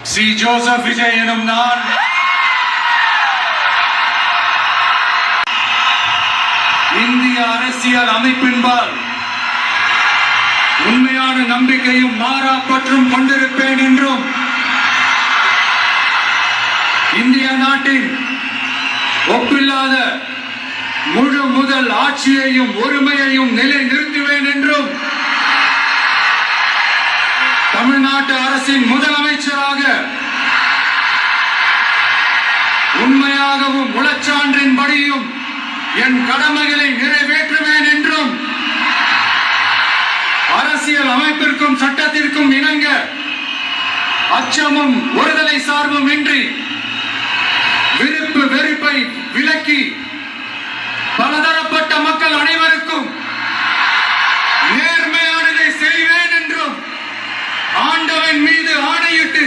C Joseph Vijay எனும் நான் இந்திய அரசியல் அமைப்பின்பால் உண்மையான நம்பிக்கையும் மாறா பற்றும் கொண்டிருப்பேன் என்றும் இந்திய நாட்டின் ஒப்பில்லாத முழு முதல் ஆட்சியையும் ஒருமையையும் நிலை நிறுத்துவேன் என்றும் தமிழ்நாட்டு அரசின் முதலமைச்சராக உண்மையாகவும் உளச்சான்றின்படியும் என் கடமைகளை நிறைவேற்றுவேன் என்றும் அரசியல் அமைப்பிற்கும் சட்டத்திற்கும் இணங்க அச்சமும் ஒருதலை சார்பும் இன்றி விருப்பு வெறுப்பை விலக்கி பலதரப்பட்ட மக்கள் அனைவருக்கும் நேர்மையானதை செய்வேன் என்றும் ஆண்டவன் மீது ஆணையிட்டு